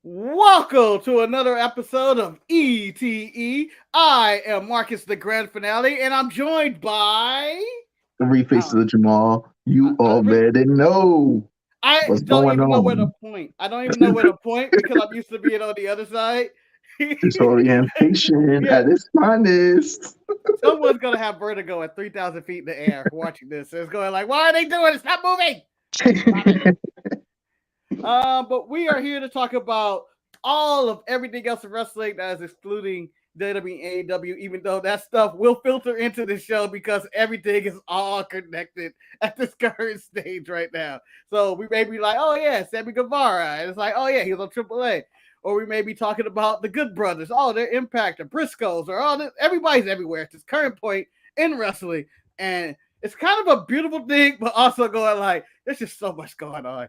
Welcome to another episode of ETE. I am Marcus, the grand finale, and I'm joined by. Three faces of Jemal. You I, already know I what's don't going even know where to on. point. I don't even know where to point because I'm used to being on the other side. Disorientation Yeah, at its finest. someone's gonna have vertigo at 3,000 feet in the air watching this. It's going like, "Why are they doing it? Stop moving!" Stop it. But we are here to talk about all of everything else in wrestling that is excluding WWE and AEW, even though that stuff will filter into the show because everything is all connected at this current stage right now. So we may be like, oh yeah, Sammy Guevara. And it's like, oh yeah, he was on AAA. Or we may be talking about the Good Brothers, oh, their Impact, or Briscoes, or all this. Everybody's everywhere at this current point in wrestling. And it's kind of a beautiful thing, but also going like, there's just so much going on.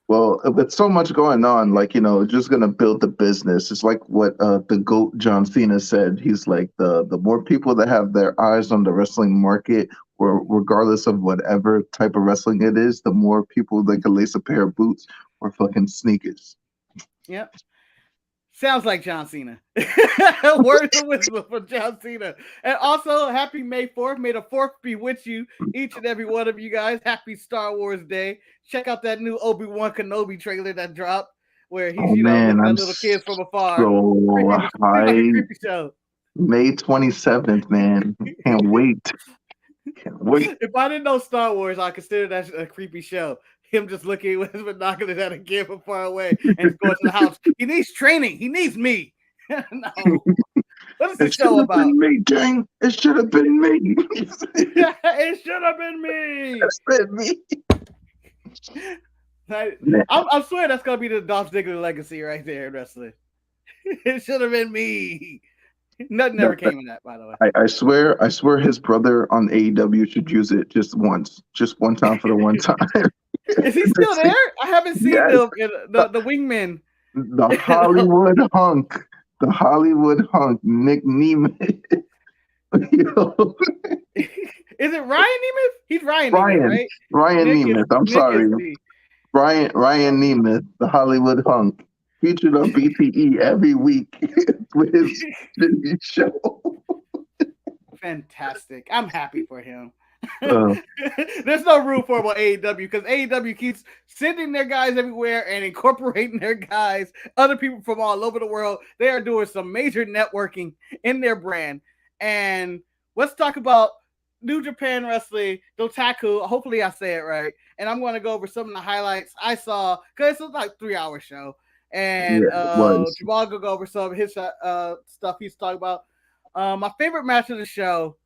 Well, with so much going on, just gonna build the business. It's like what the GOAT John Cena said. He's like the more people that have their eyes on the wrestling market, or regardless of whatever type of wrestling it is, the more people that can lace a pair of boots or fucking sneakers. Yep. Sounds like John Cena. Words of wisdom from John Cena. And also, happy May 4th. May the 4th be with you, each and every one of you guys. Happy Star Wars Day. Check out that new Obi-Wan Kenobi trailer that dropped where he's, Oh man, looking I'm at little kids from afar. so Seems like a hyped. creepy show. May 27th, man. Can't wait. Can't wait. If I didn't know Star Wars, I consider that a creepy show. Him just looking with his binoculars at a kid from far away and going to the house. He needs training. He needs me. No. What is the It should show have about? been me, Jane. It should have been me. It should have been me. It's been me. I swear that's gonna be the Dolph Ziggler legacy right there in wrestling. It should have been me. Nothing ever came in that, by the way. I swear his brother on AEW should use it just one time for the one time. Is he still there? I haven't seen Yes, the wingman. the Hollywood hunk, Nick Nemeth. Yo, Is it Ryan Nemeth? He's Ryan Nemeth, Ryan, right? Ryan Nick is Nemeth. I'm Nick is sorry, the Ryan Nemeth, the Hollywood hunk, featured on BTE every week with his show. fantastic. I'm happy for him. Uh, There's no room for him on AEW because AEW keeps sending their guys everywhere and incorporating their guys, other people from all over the world. They are doing some major networking in their brand. And let's talk about New Japan Wrestling, Dontaku. Hopefully, I say it right. And I'm going to go over some of the highlights I saw because it's like a 3-hour show. And yeah, it was. Jamal will go over some of his stuff he's talking about. My favorite match of the show.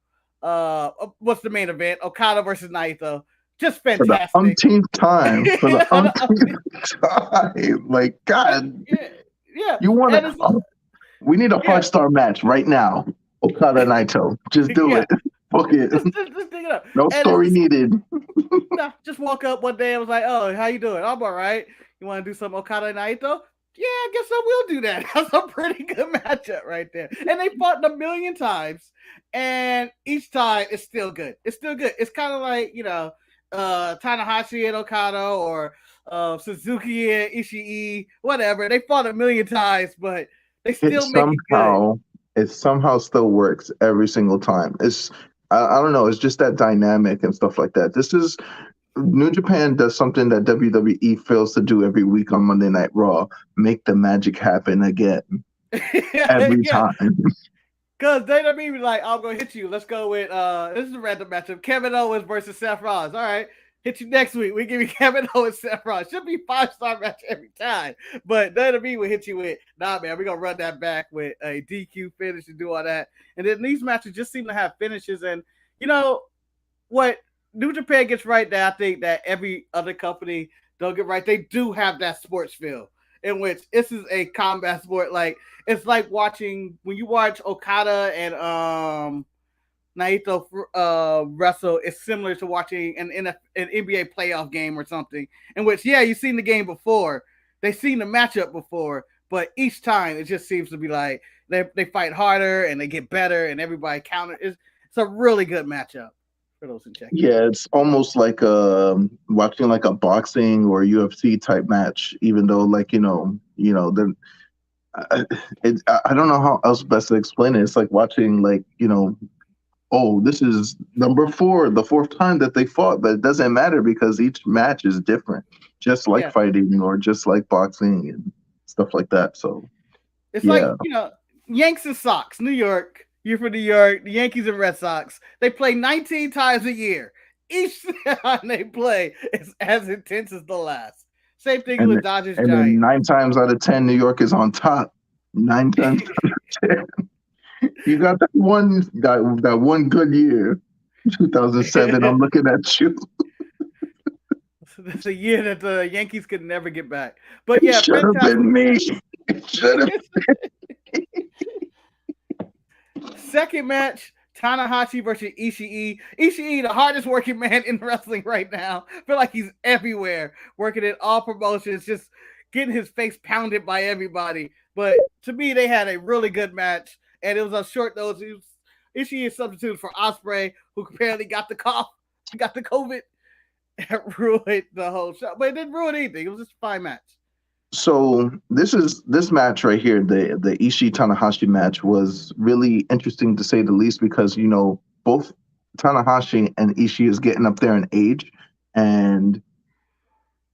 What's the main event? Okada versus Naito. Just For the fantastic. umpteenth time. For the umpteenth time. Like, God, yeah. you want And to. We need a yeah, 5-star match right now. Okada Naito. Just do yeah. it. Fuck it. Just dig it up. No And story needed. just woke up one day and was like, "Oh, how you doing? I'm all right. You want to do some Okada Naito? Yeah, I guess I will do that. That's a pretty good matchup right there. And they fought a million times, and each time it's still good. It's still good. It's kind of like Tanahashi and Okada or Suzuki and Ishii, whatever. They fought a million times, but they still make it good. It somehow still works every single time. I don't know. It's just that dynamic and stuff like that. This is New Japan does something that WWE fails to do every week on Monday Night Raw: make the magic happen again every Yeah, time. because they don't be like, I'm gonna hit you. Let's go with this is a random matchup. Kevin Owens versus Seth Rollins. All right. Hit you next week. We give you Kevin Owens, Seth Rollins. Should be 5-star match every time. But WWE will hit you with, nah, man, we're gonna run that back with a DQ finish and do all that. And then these matches just seem to have finishes. And you know what New Japan gets right that I think that every other company don't get right. They do have that sports feel in which this is a combat sport. Like it's like watching when you watch Okada and Naito wrestle. It's similar to watching an NBA playoff game or something. In which, yeah, you've seen the game before, they've seen the matchup before, but each time it just seems to be like they fight harder and they get better and everybody counter. It's a really good matchup for those who check. Yeah, it's almost like watching like a boxing or UFC type match. Even though, like then I don't know how else best to explain it. It's like watching oh, this is number 4, the 4th time that they fought, but it doesn't matter because each match is different, just like fighting or just like boxing and stuff like that. So it's like, Yanks and Sox, New York. You're from New York. The Yankees and Red Sox. They play 19 times a year. Each time they play is as intense as the last. Same thing with Dodgers and Giants. Then 9 times out of 10, New York is on top. 9 times out of 10. You got that one good year, 2007. I'm looking at you. It's a year that the Yankees could never get back. But yeah, should have been me. Should have. Second match, Tanahashi versus Ishii. Ishii, the hardest working man in wrestling right now. I feel like he's everywhere, working in all promotions, just getting his face pounded by everybody. But to me, they had a really good match, and it was on short notice. Ishii is substituted for Ospreay, who apparently got the cough, got the COVID, and ruined the whole show. But it didn't ruin anything. It was just a fine match. So this match right here, the Ishii Tanahashi match, was really interesting to say the least because both Tanahashi and Ishii is getting up there in age, and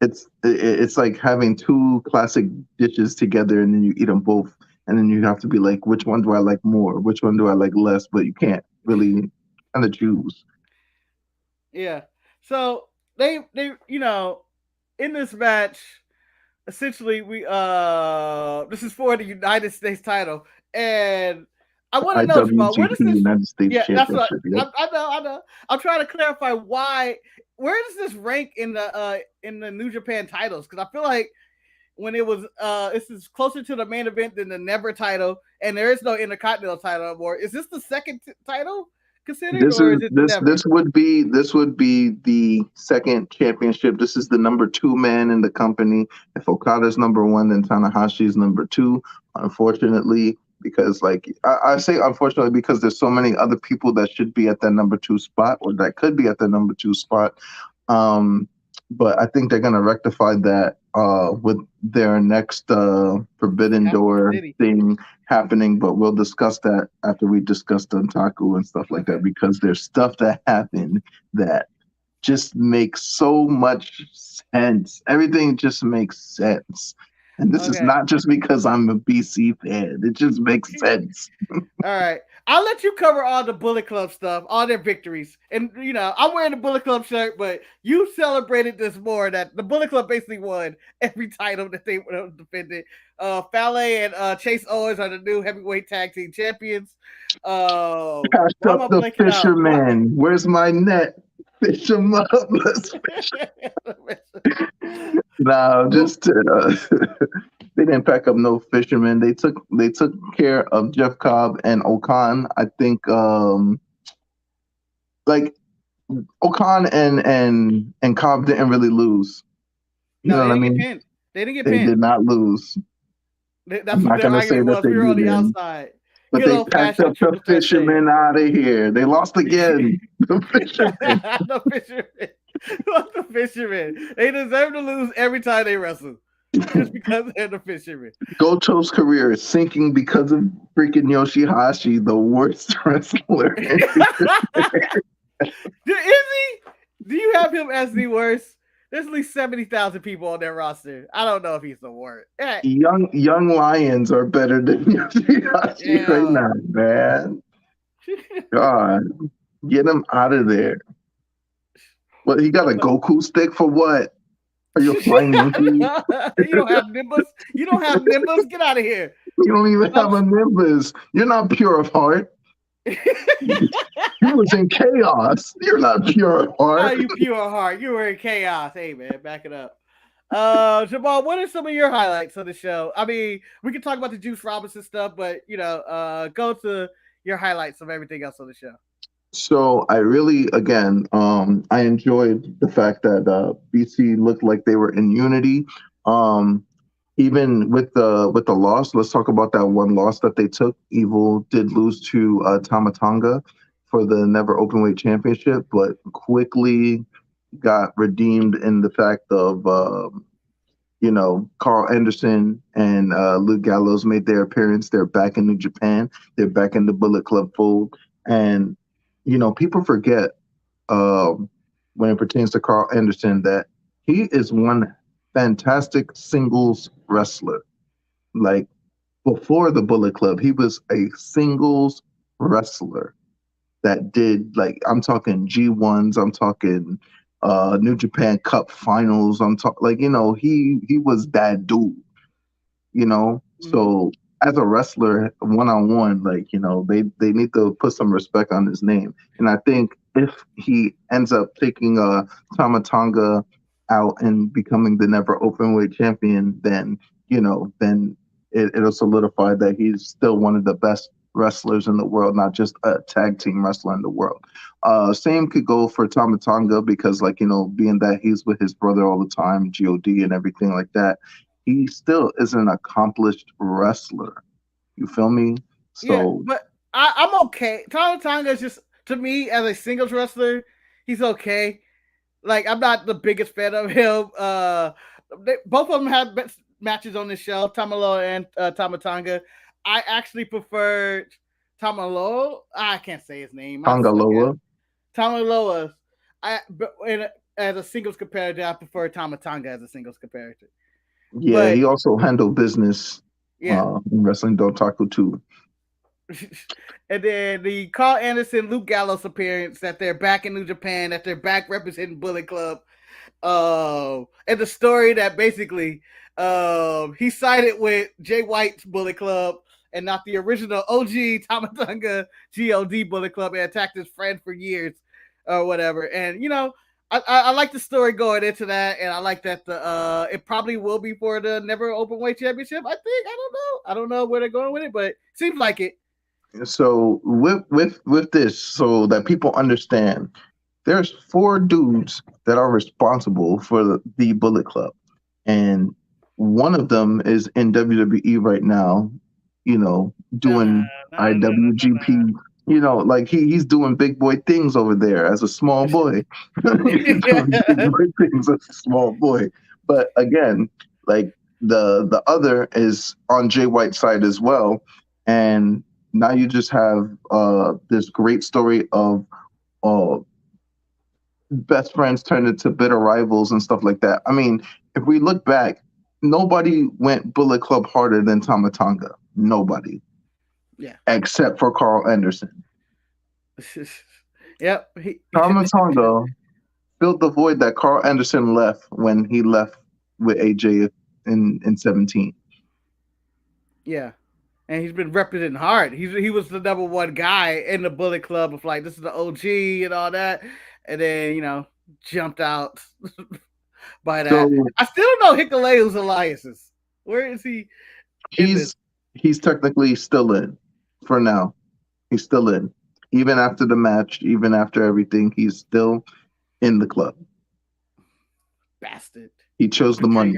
it's like having 2 classic dishes together, and then you eat them both, and then you have to be like, which one do I like more? Which one do I like less? But you can't really kind of choose. Yeah. So they in this match, essentially we this is for the United States title, and I want to know, Jemal, where does this United States that's what I know. I'm trying to clarify why. Where does this rank in the New Japan titles? Because I feel like when it was this is closer to the main event than the Never title, and there is no Intercontinental title anymore. Is this the second title considered? This would be the second championship. This is the number 2 man in the company. If Okada's number 1, then Tanahashi's number 2. Unfortunately, because I say unfortunately because there's so many other people that should be at that number 2 spot or that could be at the number 2 spot. But I think they're gonna rectify that with their next Forbidden Door thing happening. But we'll discuss that after we discuss Dontaku and stuff like that, because there's stuff that happened that just makes so much sense. Everything just makes sense. And this is not just because I'm a BC fan. It just makes sense. All right. I'll let you cover all the Bullet Club stuff, all their victories. And, I'm wearing the Bullet Club shirt, but you celebrated this more, that the Bullet Club basically won every title that they defended. Fale and Chase Owens are the new heavyweight tag team champions. Passed up the fisherman. Where's my net? Fish them up. Let's fish. No, just they didn't pack up no fishermen. They took care of Jeff Cobb and Okan. I think Okan and Cobb didn't really lose. You know what I mean? They didn't get pinned. They did not lose. That's what their argument was. We were on the outside. But they packed up the fishermen out of here. They lost again. The fishermen. The fishermen. They deserve to lose every time they wrestle. Just because they're the fishermen. Goto's career is sinking because of freaking Yoshihashi, the worst wrestler. Is he? Do you have him as the worst? There's at least 70,000 people on their roster. I don't know if he's the worst. Young Lions are better than Yoshihashi right now, man. God, get him out of there. What, he got a Goku stick for what? Are you flying monkey? You don't have Nimbus? You don't have Nimbus? Get out of here. You don't even have a Nimbus. You're not pure of heart. You was in chaos. You're not pure of heart. How you pure of heart? You were in chaos. Hey man, back it up. Jemal, what are some of your highlights of the show? I mean, we can talk about the Juice Robinson stuff, but go to your highlights of everything else on the show. So I really, again, I enjoyed the fact that BC looked like they were in unity. Even with the loss, let's talk about that one loss that they took. Evil did lose to Tama Tonga for the Never Openweight Championship, but quickly got redeemed in the fact of Carl Anderson and Luke Gallows made their appearance. They're back in New Japan. They're back in the Bullet Club fold, and people forget when it pertains to Carl Anderson that he is one fantastic singles wrestler. Like before the Bullet Club, he was a singles wrestler that did, like, I'm talking G1s, I'm talking New Japan Cup finals, I'm talking, like, he was that dude, So as a wrestler, one-on-one, like, they need to put some respect on his name. And I think if he ends up taking Tama Tonga out and becoming the Never Openweight champion, then it'll solidify that he's still one of the best wrestlers in the world, not just a tag team wrestler in the world. Same could go for Tama Tonga because, being that he's with his brother all the time, God and everything like that, he still is an accomplished wrestler. You feel me? So, yeah, but I'm okay. Tama Tonga is just, to me, as a singles wrestler, he's okay. Like, I'm not the biggest fan of him. Both of them have matches on this show, Tamaloa and Tama Tonga. I actually preferred Tamaloa. I can't say his name. Tongaloa. Tamaloa. As a singles comparator, I prefer Tama Tonga as a singles comparator. Yeah, he also handled business in wrestling Dontaku too. And then the Carl Anderson, Luke Gallows appearance, that they're back in New Japan, that they're back representing Bullet Club. And the story that basically he sided with Jay White's Bullet Club and not the original OG Tama Tonga God Bullet Club, and attacked his friend for years or whatever. And I like the story going into that, and I like that it probably will be for the Never Openweight Championship. I think I don't know where they're going with it, but it seems like it. So with this, so that people understand, there's 4 dudes that are responsible for the Bullet Club, and one of them is in WWE right now, doing IWGP. Like he's doing big boy things over there as a small boy. He's doing big boy things as a small boy. But again, like the other is on Jay White's side as well, and now you just have this great story of best friends turned into bitter rivals and stuff like that. I mean, if we look back, nobody went Bullet Club harder than Tama Tonga. Nobody. Yeah. Except for Carl Anderson. Yep. Tama Tonga filled the void that Carl Anderson left when he left with AJ in 17. Yeah. And he's been representing hard. He was the number 1 guy in the Bullet Club of, like, this is the OG and all that. And then, jumped out by that. So, I still don't know Hikuleu's alliances. Where is he? He's technically still in for now. He's still in. Even after the match, even after everything, he's still in the club. Bastard. He chose the money.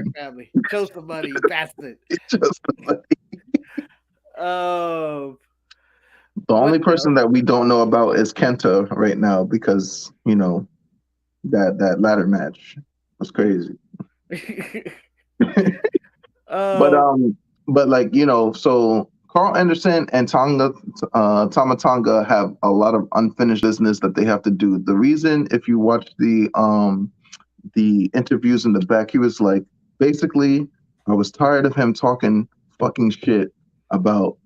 He chose the money, bastard. He chose the money. The only person that we don't know about is Kenta right now because that ladder match was crazy. But like so Carl Anderson and Tama Tonga have a lot of unfinished business that they have to do. The reason, if you watch the interviews in the back, he was like, basically, I was tired of him talking fucking shit about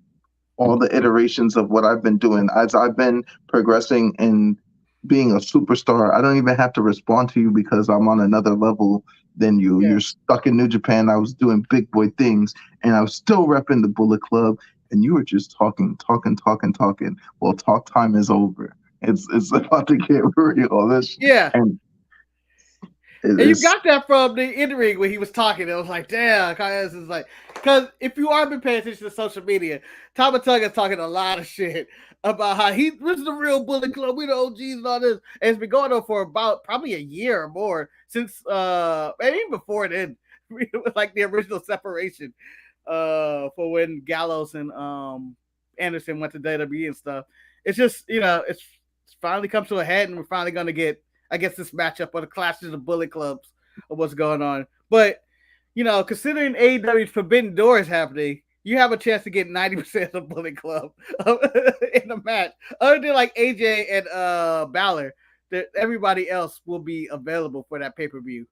all the iterations of what I've been doing. As I've been progressing and being a superstar, I don't even have to respond to you because I'm on another level than you. Yeah. You're stuck in New Japan. I was doing big boy things, and I was still repping the Bullet Club, and you were just talking. Well, talk time is over. It's about to get real. Yeah. And you got that from the in-ring when he was talking. It was like, damn, Kayas is like, because if you are been paying attention to social media, Tama Tonga's talking a lot of shit about how this is the real Bullet Club, we the OGs and all this. And it's been going on for about probably a year or more since, maybe even before then, it was like the original separation for when Gallows and Anderson went to WWE and stuff. It's just, it's finally comes to a head, and we're finally going to get, I guess, this matchup or the clashes of Bullet Clubs of what's going on. But, considering AEW's Forbidden Door is happening, you have a chance to get 90% of the Bullet Club in the match. Other than like AJ and Balor, everybody else will be available for that pay-per-view.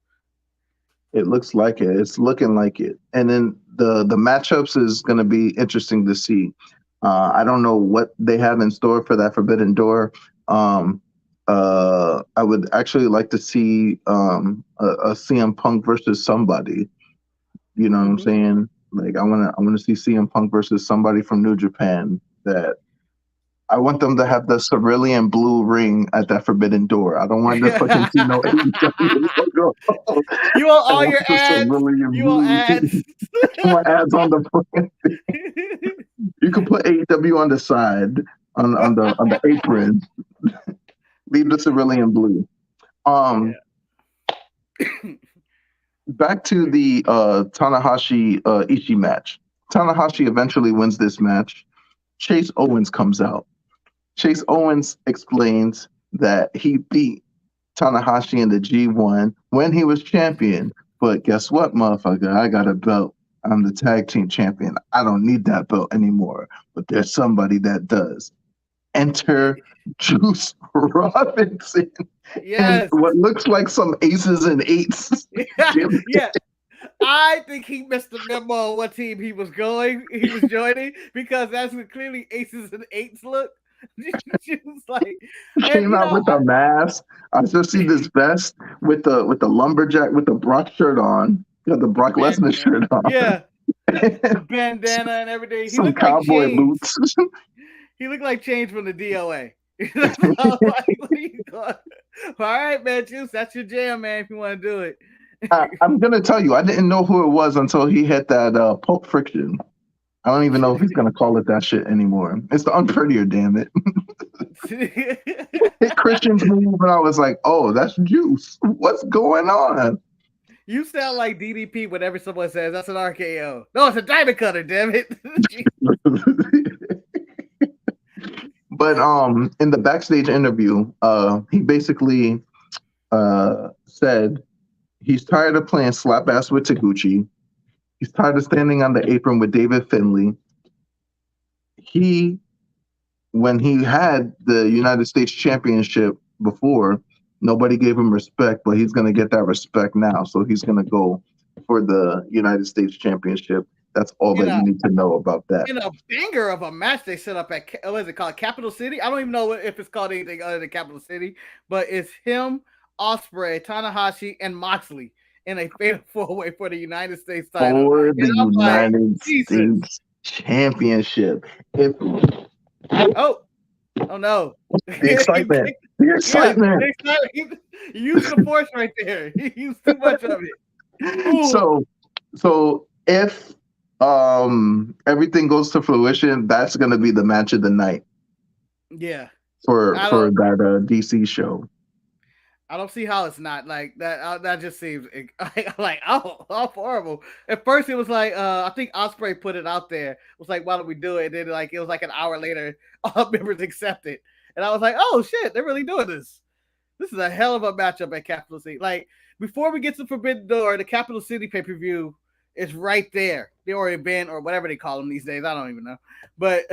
It looks like it. It's looking like it. And then the matchups is going to be interesting to see. I don't know what they have in store for that Forbidden Door. I would actually like to see a CM Punk versus somebody. You know what I'm saying? Like I want to see CM Punk versus somebody from New Japan. That I want them to have the cerulean blue ring at that Forbidden Door. I don't want to fucking see no AEW. You want all your ads? You want ads? I want ads on the front. You can put AEW on the side on the apron. Leave the cerulean blue. Back to the Tanahashi Ishii match. Tanahashi eventually wins this match. Chase Owens comes out. Chase Owens explains that he beat Tanahashi in the G1 when he was champion. But guess what, motherfucker? I got a belt. I'm the tag team champion. I don't need that belt anymore. But there's somebody that does. Enter Juice Robinson. Yes. And what looks like some aces and eights. Yeah. I think he missed the memo on what team he was joining, because that's what clearly aces and eights look. She was like, came out with a mask. I just see this vest with the lumberjack with the Brock shirt on. Got the Brock Lesnar shirt on. Yeah. Bandana and everything. Some cowboy boots. He looked like Change from the DOA. Like, what are you going? All right, man, Juice, that's your jam, man, if you want to do it. I'm going to tell you, I didn't know who it was until he hit that Pulp Friction. I don't even know if he's going to call it that shit anymore. It's the Unprettier, damn it. Hit Christian's move, and I was like, oh, that's Juice. What's going on? You sound like DDP whenever someone says that's an RKO. No, it's a diamond cutter, damn it. But in the backstage interview, he basically said he's tired of playing slap ass with Taguchi. He's tired of standing on the apron with David Finlay. When he had the United States Championship before, nobody gave him respect, but he's going to get that respect now. So he's going to go for the United States Championship. That's all that you need to know about that. In a banger of a match they set up at, what is it called, Capital City? I don't even know if it's called anything other than Capital City, but it's him, Ospreay, Tanahashi, and Moxley in a fatal four-way for the United States title. For the United States Championship. Oh no. The excitement. The excitement. You used the force right there. You used too much of it. Ooh. So if everything goes to fruition, that's going to be the match of the night. Yeah. For that DC show. I don't see how it's not like that. That just seems like oh horrible. At first, it was like I think Ospreay put it out there. It was like, why don't we do it? And then it was like an hour later, all members accepted, and I was like, oh shit, they're really doing this. This is a hell of a matchup at Capital City. Like before we get to Forbidden Door, the Capital City pay-per-view is right there. The Orient Band or whatever they call them these days. I don't even know. But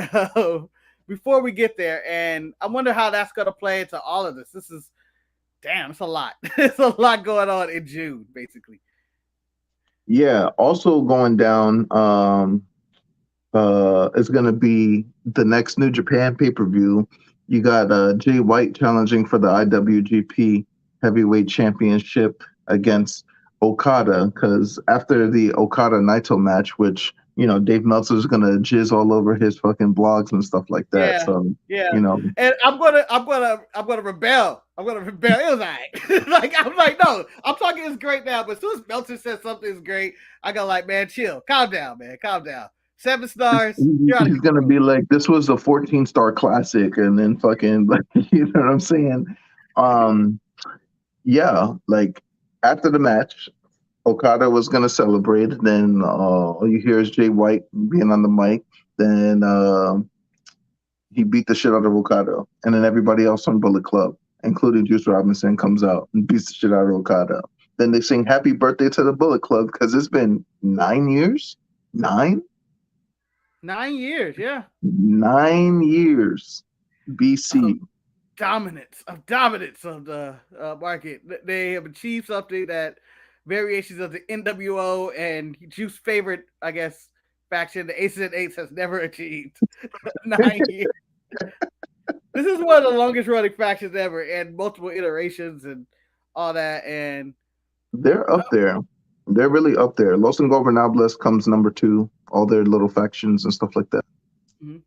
before we get there, and I wonder how that's gonna play into all of this. This is. Damn, it's a lot. It's a lot going on in June, basically. Yeah. Also going down is going to be the next New Japan pay-per-view. You got Jay White challenging for the IWGP Heavyweight Championship against Okada, because after the Okada Naito match, which Dave Meltzer's gonna jizz all over his fucking blogs and stuff like that. Yeah, so and I'm gonna rebel. I'm gonna rebel. It was alright. I'm like, no, I'm talking is great now, but as soon as Meltzer says something is great, I go like, man, chill, calm down, man, calm down. 7 stars. He's gonna be like, this was a 14-star classic, and then fucking like, you know what I'm saying? Yeah, like after the match, Okada was going to celebrate. Then all you hear is Jay White being on the mic. Then he beat the shit out of Okada, and then everybody else on Bullet Club, including Juice Robinson, comes out and beats the shit out of Okada. Then they sing "Happy Birthday" to the Bullet Club because it's been 9 years. 9 9 years, yeah. 9 years. BC. Dominance of the market. They have achieved something that variations of the NWO and Juice's favorite, I guess, faction, the Aces and Eights, has never achieved. 9 years. This is one of the longest running factions ever, and multiple iterations and all that. And they're up there. They're really up there. Los Ingobernables comes number 2. All their little factions and stuff like that. Mm-hmm.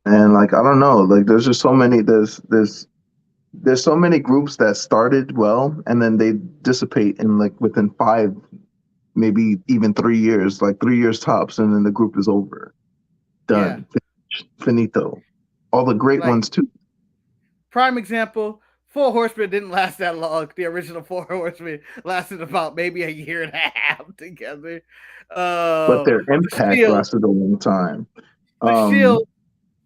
And like, I don't know, like there's just so many. There's so many groups that started well and then they dissipate in like within 5, maybe even 3 years, like 3 years tops, and then the group is over, done, finished, finito. All the great ones too. Prime example: Four Horsemen didn't last that long. The original Four Horsemen lasted about maybe a year and a half together. But their impact lasted a long time. The Shield,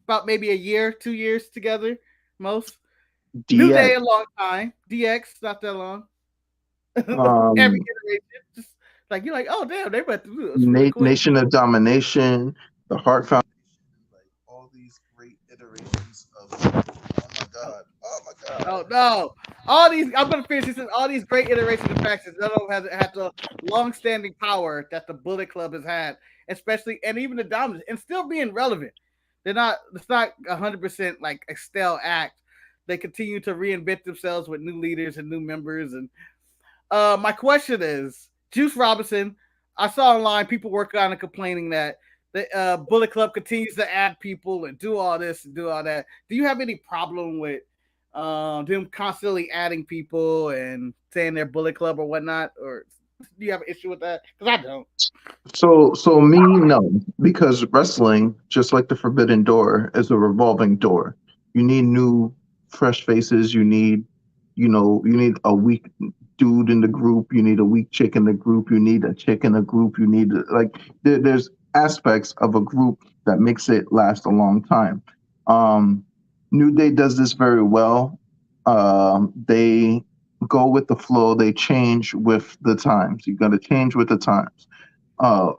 about maybe a year, 2 years together, most. DX. New Day, a long time. DX, not that long. Every iteration, just like you're like, oh damn, they went through this really quick. Nation of Domination, the Heart Foundation, like all these great iterations of. Oh my god. Oh no! All these, I'm gonna finish this. All these great iterations of factions, none of them have had the long-standing power that the Bullet Club has had, especially, and even the Dominance, and still being relevant. They're not. It's not 100% like a stale act. They continue to reinvent themselves with new leaders and new members. And my question is, Juice Robinson, I saw online people were kind of complaining that the Bullet Club continues to add people and do all this and do all that. Do you have any problem with them constantly adding people and saying they're Bullet Club or whatnot? Or do you have an issue with that? Because I don't. So me, no. Because wrestling, just like the Forbidden Door, is a revolving door. You need new, fresh faces. You need a weak dude in the group. You need a weak chick in the group. You need a chick in the group. You need there's aspects of a group that makes it last a long time. New Day does this very well. They go with the flow. They change with the times. You got to change with the times.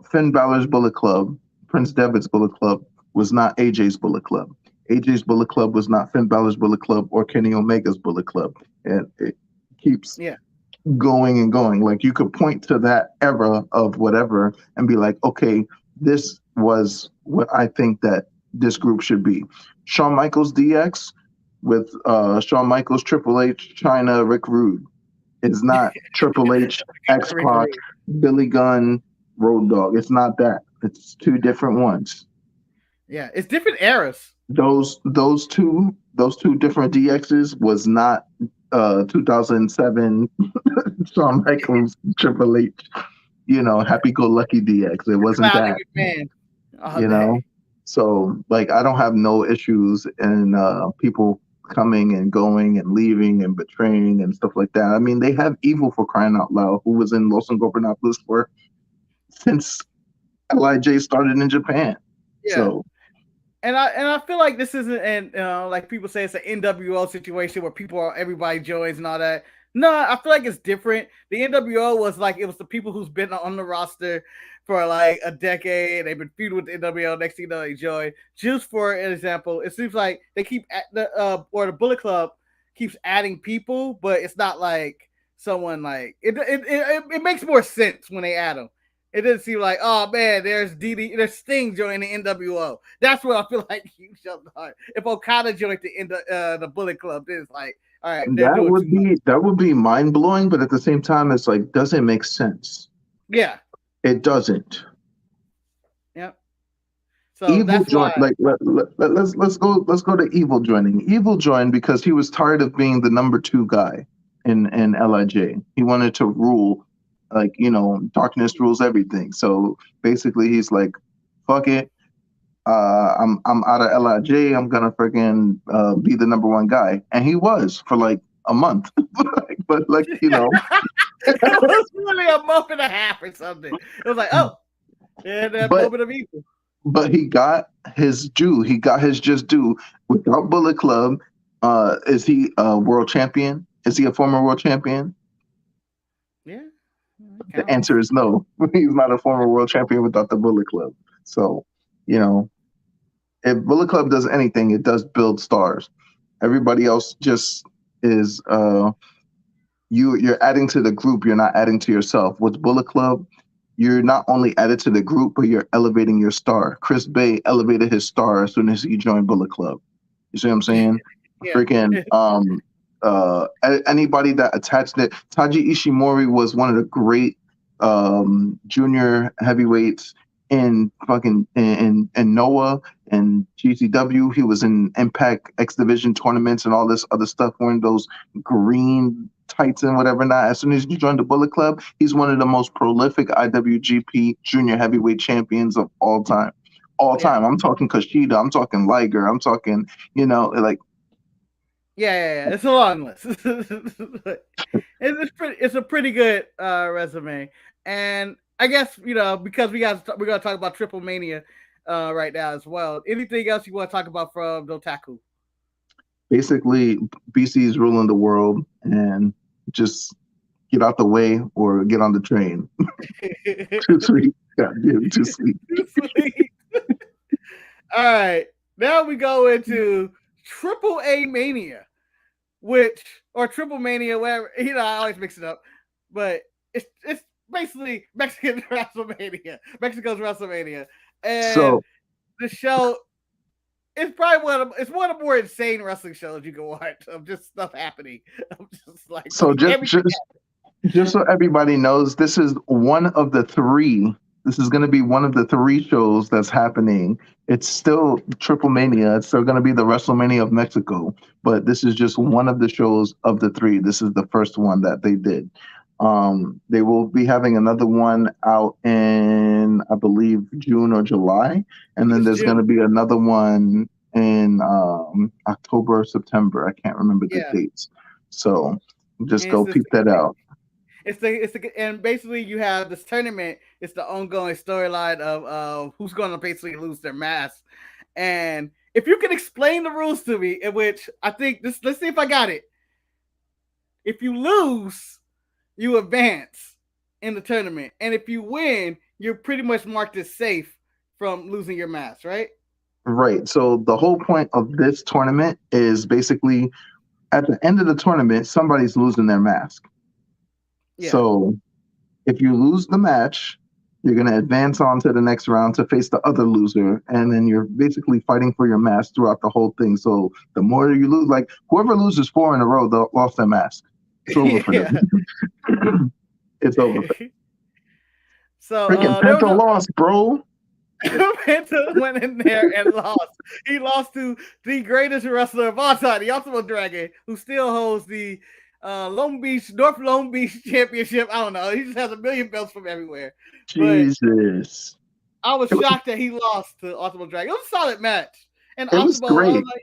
Finn Balor's Bullet Club, Prince Devitt's Bullet Club was not AJ's Bullet Club. AJ's Bullet Club was not Finn Balor's Bullet Club or Kenny Omega's Bullet Club. And it keeps going and going. Like you could point to that era of whatever and be like, okay, this was what I think that this group should be. Shawn Michaels DX with Shawn Michaels, Triple H, China, Rick Rude. It's not Triple H, X-Pac, Billy Gunn, Road Dogg. It's not that. It's 2 different ones. Yeah, it's different eras. Those two different DXs was not 2007 Shawn Michaels, Triple H, happy-go-lucky DX. It wasn't that. So like I don't have no issues in people coming and going and leaving and betraying and stuff like that. I mean, they have Evil, for crying out loud, who was in Los Ingobernables since LIJ started in Japan. Yeah. So, and I feel like this isn't like people say it's an NWO situation where everybody joins and all that. No, I feel like it's different. The NWO was like, it was the people who's been on the roster for like a decade. They've been feuding with the NWO. Next thing you know, they join. Juice, for an example, it seems like they keep the Bullet Club keeps adding people, but it's not like someone like it makes more sense when they add them. It doesn't seem like, oh man, there's Sting joining the NWO. That's what I feel like you jumped on. If Okada joined the Bullet Club, then it's like, all right, that would be mind blowing, but at the same time, it's like, doesn't make sense. Yeah, it doesn't. Yep. So Evil that's joined. Like let's go to Evil joining. Evil joined because he was tired of being the number 2 guy in LIJ. He wanted to rule. Like, darkness rules everything. So basically he's like, fuck it. I'm out of LIJ. I'm gonna freaking be the number 1 guy. And he was for like a month. but It was really a month and a half or something. It was like, oh, yeah, that moment of evil. But he got his due. He got his just due. Without Bullet Club, is he a world champion? Is he a former world champion? Yeah. The answer is no. He's not a former world champion without the Bullet Club. So, if Bullet Club does anything, it does build stars. Everybody else just is you're adding to the group, you're not adding to yourself. With Bullet Club, you're not only added to the group, but you're elevating your star. Chris Bay elevated his star as soon as he joined Bullet Club. You see what I'm saying? Yeah. Freaking anybody that attached it. Taiji Ishimori was one of the great junior heavyweights in N.W.A. and GCW. He was in Impact X Division tournaments and all this other stuff, wearing those green tights and whatever not. As soon as you join the Bullet Club, he's one of the most prolific IWGP junior heavyweight champions of all time. Time. I'm talking Kushida, I'm talking Liger, I'm talking, like. Yeah. It's a long list. It's a pretty good resume. And I guess, because we're going to talk about Triplemania right now as well. Anything else you want to talk about from Dontaku? Basically, BC is ruling the world, and just get out the way or get on the train. Too sweet. God, too sweet. Too sweet. All right. Now we go into AAA Mania, or Triple Mania, whatever. I always mix it up. But it's basically Mexican WrestleMania. Mexico's WrestleMania. And so, the show is probably one of the more insane wrestling shows you can watch of just stuff happening. I'm just like, so just so everybody knows, this is one of the three. This is going to be one of the three shows that's happening. It's still Triplemania. It's still going to be the WrestleMania of Mexico, but this is just one of the shows of the three. This is the first one that they did. They will be having another one out in, I believe, June or July, and then there's going to be another one in October or September. I can't remember the dates. So just go peep that out. And basically you have this tournament. It's the ongoing storyline of who's going to basically lose their mask. And if you can explain the rules to me, in which I think let's see if I got it. If you lose, you advance in the tournament, and if you win, you're pretty much marked as safe from losing your mask, right? Right. So the whole point of this tournament is basically at the end of the tournament, somebody's losing their mask. Yeah. So if you lose the match, you're going to advance on to the next round to face the other loser. And then you're basically fighting for your mask throughout the whole thing. So the more you lose, like whoever loses 4 in a row, they lost their mask. It's over for them. It's over. So freaking Penta lost, bro. Penta went in there and lost. He lost to the greatest wrestler of all time, the Ultimate Dragon, who still holds the North Long Beach Championship. I don't know. He just has a million belts from everywhere. Jesus. But I was shocked that he lost to Ultimate Dragon. It was a solid match. And it was great. I was like,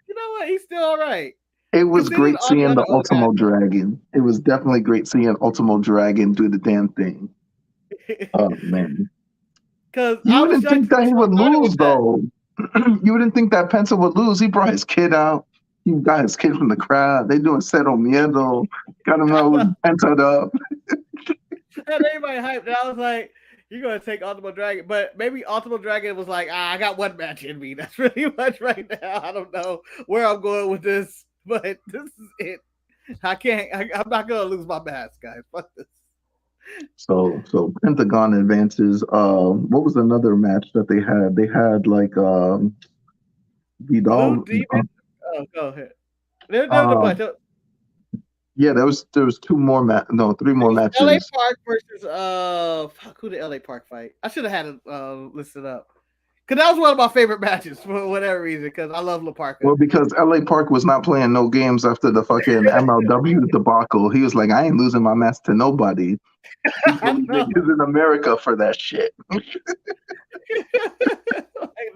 you know what? He's still all right. It was great seeing the Ultimo Dragon. It was definitely great seeing Ultimo Dragon do the damn thing. Oh, man. Because you wouldn't think that he would lose, though. You wouldn't think that Penta would lose. He brought his kid out. He got his kid from the crowd. They doing Cero Miedo. Got him out with Penta up. And everybody hyped. And I was like, you're going to take Ultimo Dragon. But maybe Ultimo Dragon was like, I got one match in me. That's pretty much right now. I don't know where I'm going with this. But this is it. I'm not gonna lose my mask, guys. Fuck this. So Pentagon advances. What was another match that they had? They had like Vidal. Blue Demon. Go ahead. Yeah, there was 2 more three more matches. LA Park versus who did LA Park fight? I should have had it listed up. Because that was one of my favorite matches for whatever reason, because I love La Parka. Well, because LA Park was not playing no games after the fucking MLW debacle. He was like, I ain't losing my mask to nobody. He's in America for that shit. Like,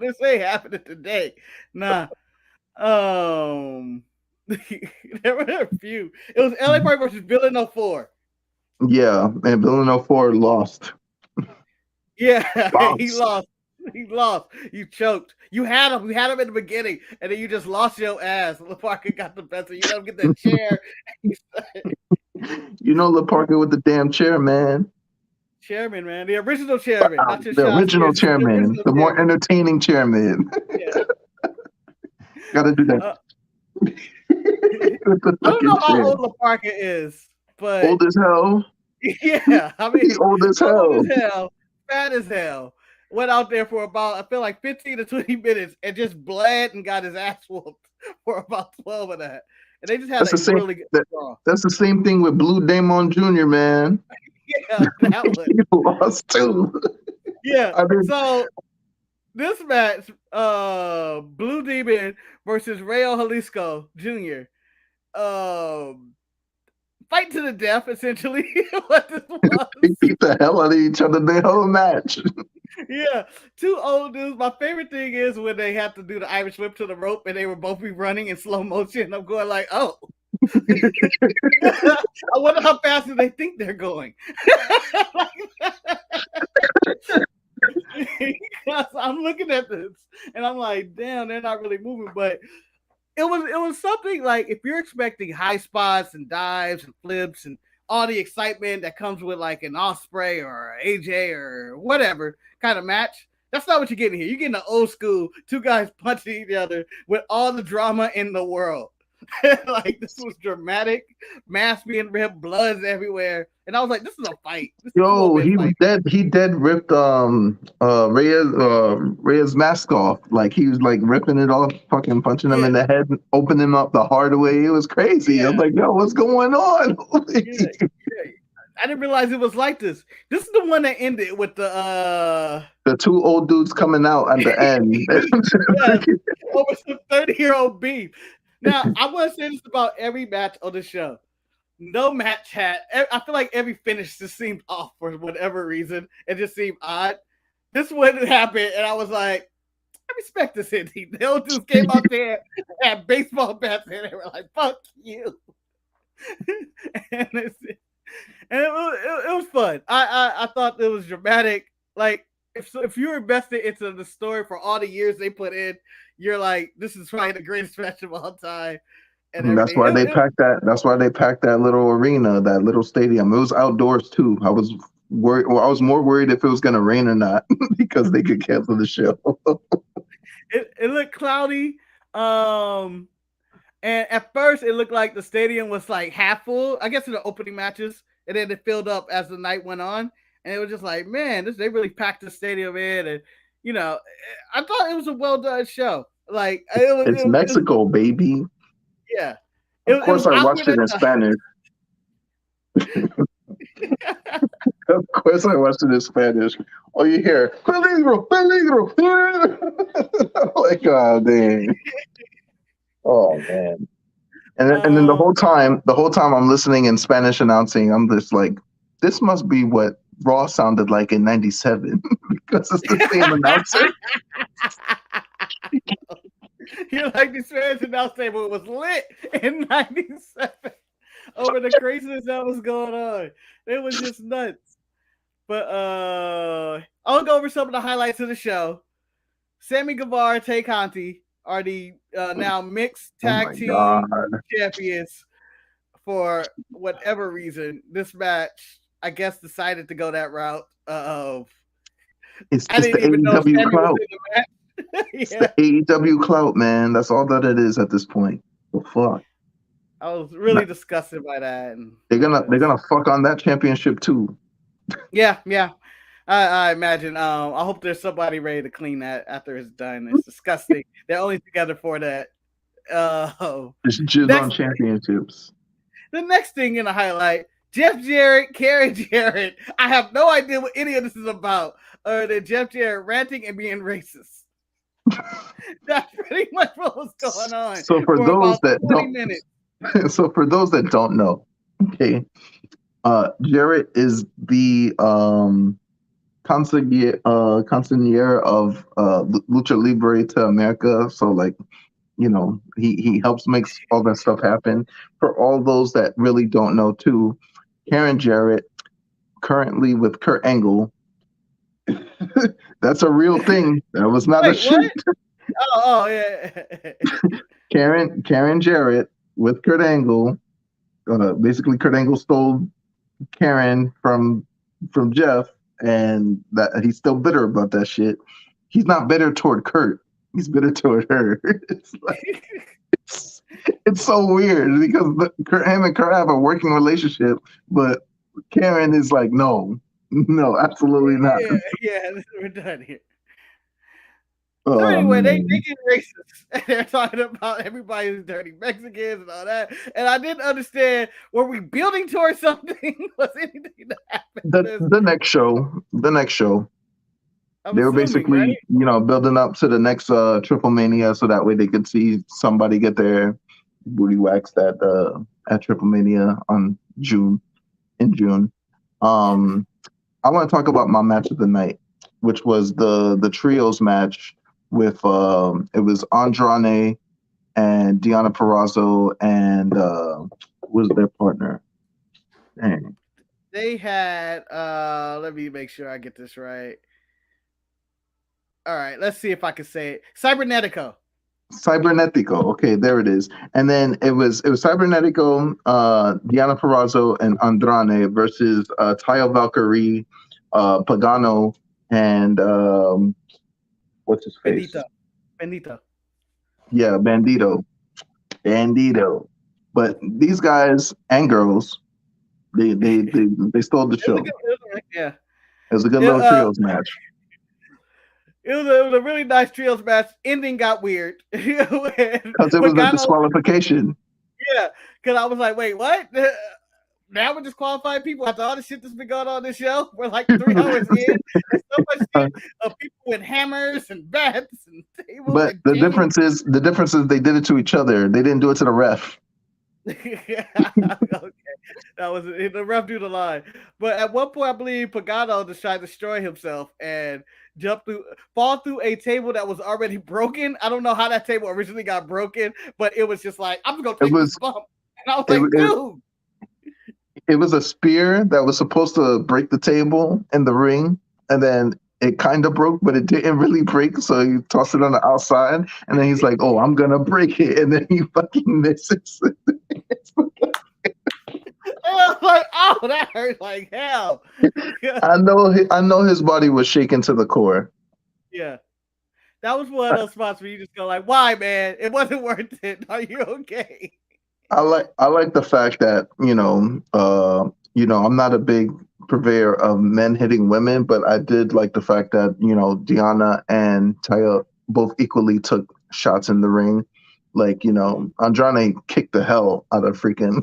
this ain't happening today. Nah. There were a few. It was LA Park versus Villain 04. Yeah, and Villanova 4 lost. Yeah, he Lost. lost. He lost. You choked. You had him. You had him in the beginning, and then you just lost your ass. LaParca got the best. You let him get that chair. You know LaParca with the damn chair, man. Chairman, man, the original chairman, not your The Sean original Spears, chairman, the more entertaining chairman. Yeah. Gotta do that. I don't know how old LaParca is, but old as hell. Yeah, I mean, He old as hell, fat as hell. Went out there for about, I feel like 15 to 20 minutes and just bled and got his ass whooped for about 12 of that. And they just had a really good draw. That's the same thing with Blue Damon Jr., man. Yeah, that one. He lost too. Yeah. I mean, so this match, Blue Demon versus Rayo Jalisco Jr. Fight to the death, essentially. What this was. They beat the hell out of each other the whole match. Yeah, two old dudes. My favorite thing is when they have to do the Irish whip to the rope and they were both be running in slow motion. I'm going like, oh. I wonder how fast do they think they're going. Because I'm looking at this and I'm like, damn, they're not really moving. But it was something like, if you're expecting high spots and dives and flips and all the excitement that comes with like an Osprey or AJ or whatever kind of match, that's not what you're getting here. You're getting an old school, two guys punching each other with all the drama in the world. Like, this was dramatic, masks being ripped, bloods everywhere, and I was like, "This is a fight." He dead ripped Reyes mask off. Like, he was like ripping it off, fucking punching him in the head, opening him up the hard way. It was crazy. I was like, "Yo, what's going on?" I didn't realize it was like this. This is the one that ended with the two old dudes coming out at the end. Over some 30-year-old beef. Now, I want to say this about every match on the show. No match had, I feel like every finish just seemed off for whatever reason. It just seemed odd. This one happened, and I was like, I respect this ending. The old dudes came out there, had baseball bats, and they were like, fuck you. And it was fun. I thought it was dramatic. Like, if you're invested into the story for all the years they put in, you're like, this is probably the greatest match of all time. And that's why they packed that. That's why they packed that little arena, that little stadium. It was outdoors too. I was worried. Well, I was more worried if it was going to rain or not because they could cancel the show. It looked cloudy. And at first it looked like the stadium was like half full, I guess in the opening matches, and then it filled up as the night went on. And it was just like, man, they really packed the stadium in. And, you know, I thought it was a well-done show. Like, it's Mexico, baby. Yeah. Of course I watched it in Spanish. Of course I watched it in Spanish. Oh, you hear, peligro, peligro, peligro. Like, oh, dang. Oh, man. And then the whole time I'm listening in Spanish announcing, I'm just like, this must be what Raw sounded like in '97 because it's the same announcer. You're like, the Spanish announcer was lit in '97 over the craziness that was going on. It was just nuts. But I'll go over some of the highlights of the show. Sammy Guevara, Tay Conti are the now mixed tag team champions for whatever reason. This match, I guess, decided to go that route of. It's the AEW clout. It's the AEW clout, man. That's all that it is at this point. Well, fuck. I was really disgusted by that. And they're gonna fuck on that championship too. Yeah. I imagine. I hope there's somebody ready to clean that after it's done. It's disgusting. They're only together for that. It's jizz on championships. The next thing in the highlight, Jeff Jarrett, Karen Jarrett. I have no idea what any of this is about. Other than Jeff Jarrett ranting and being racist. That's pretty much what was going on. So for those that don't know, okay, Jarrett is the consigliere of Lucha Libre to America. So, like, you know, he helps make all that stuff happen. For all those that really don't know too, Karen Jarrett currently with Kurt Angle. That's a real thing. That was not a shoot. Yeah. Karen Jarrett with Kurt Angle. Basically, Kurt Angle stole Karen from Jeff, and that he's still bitter about that shit. He's not bitter toward Kurt. He's bitter toward her. It's like it's so weird because him and Kurt have a working relationship, but Karen is like, no, absolutely not. Yeah, we're done here. So anyway, they get racist. They're talking about everybody who's dirty Mexicans and all that. And I didn't understand, were we building towards something? Was anything that happened? The next show. They were basically, right? Building up to the next Triplemania so that way they could see somebody get their booty waxed at Triplemania in June. I want to talk about my match of the night, which was the trios match with it was Andrade and Deonna Purrazzo and who was their partner? Dang. They had let me make sure I get this right. All right, let's see if I can say it. Cybernetico. Okay, there it is. And then it was Cybernetico, Deonna Purrazzo, and Andrade versus Taya Valkyrie, Pagano, and what's his face? Bandito. Yeah, Bandito. But these guys and girls, they stole the show. Yeah, it was a good little trios match. It was a really nice trios match. Ending got weird because it was a disqualification. Yeah, because I was like, wait, what? Now we're disqualifying people after all the shit that's been going on this show. We're like 3 hours in. There's so much shit of people with hammers and bats and tables. But the difference is they did it to each other. They didn't do it to the ref. Yeah, okay. That was the ref drew the line. But at one point, I believe Pagano just tried to destroy himself and fall through a table that was already broken. I don't know how that table originally got broken, but it was just like, I'm gonna take this bump. And I was like, dude. It was a spear that was supposed to break the table in the ring, and then it kind of broke, but it didn't really break. So he tossed it on the outside, and then he's like, "Oh, I'm gonna break it," and then he fucking misses. I was like, "Oh, that hurt like hell." I know his body was shaking to the core. Yeah, that was one of those spots where you just go like, "Why, man? It wasn't worth it. Are you okay?" I like the fact that I'm not a big purveyor of men hitting women, but I did like the fact that Deonna and Taya both equally took shots in the ring. Like Andrade kicked the hell out of freaking.